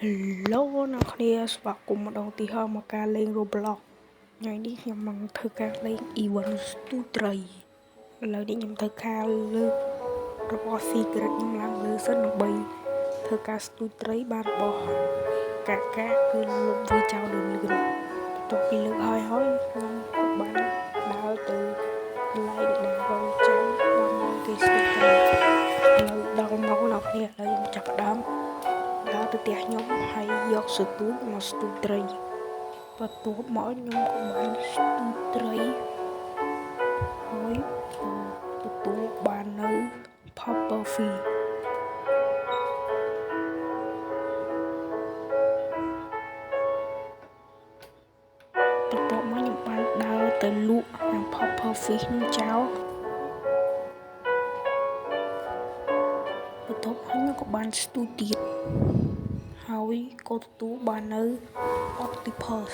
Hello អ្នកគ្នាស្វាគមន៍ម្ដងទៀតហើយមកការលេង Roblox ថ្ងៃនេះខ្ញុំមកធ្វើការលេង Event ស្ទូចត្រីឥឡូវនេះខ្ញុំធ្វើការលើករបស់ Secret ខ្ញុំឡើងលើសិនដើម្បីធ្វើការស្ទូចត្រីបានរបស់កាកាគឺលុបវាចោលលឿនបន្ទាប់ពីលើកហើយខ្ញុំក៏បានដើរទៅកន្លែងដែលរងចាំដើម្បីគេស្ទូចត្រីឥឡូវដល់មកអ្នកគ្នាឥឡូវខ្ញុំចាប់ផ្ដើមដើរទៅផ្ទះខ្ញុំហើយយកស្ទូចមកស្ទូចត្រីបន្ទាប់មកខ្ញុំក៏បានស្ទូចត្រីហើយទទួលបាននៅ Popper Fee បន្ទាប់មកខ្ញុំបានដើរទៅលក់នឹង Popper Fish នឹងចោលបន្ទាប់មកខ្ញុំក៏បានស្ទូចទៀតហើយក៏ទទួលបាននៅ Octopus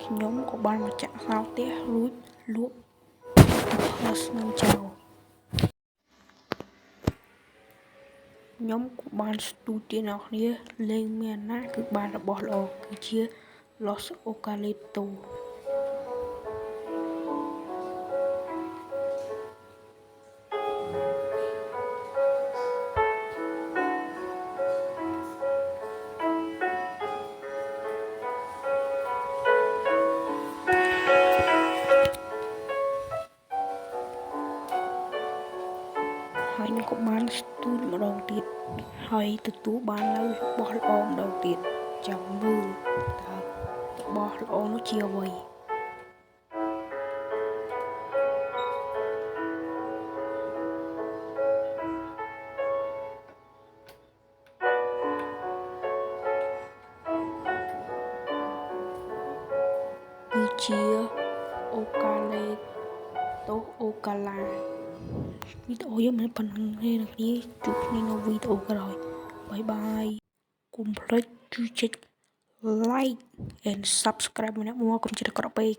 ខ្ញុំក៏បានមកចាក់សោផ្ទះរួចលក់ Octopus នឹងចោលខ្ញុំក៏បានស្ទូចទៀតអ្នកគ្នាលេងមានណាគឺបានរបស់ល្អគឺជា Los Eucalyptoហើយខ្ញុំក៏បានស្ទូចម្ដងទៀតហើយទទួលបាននៅរបស់ល្អម្ដងទៀតចាំមើលតើរបស់ល្អនោះជាអ្វីគឺជាអូកាឡេតូអូកាឡាវីដេអូយើងមិនប៉ុណ្ណឹងទេអ្នកនាងជួបគ្នានៅវីដេអូក្រោយបាយបាយកុំភ្លេចជួយចុច like and subscribe ម្នាក់មកកុំចិត្តអាក្រក់ពេក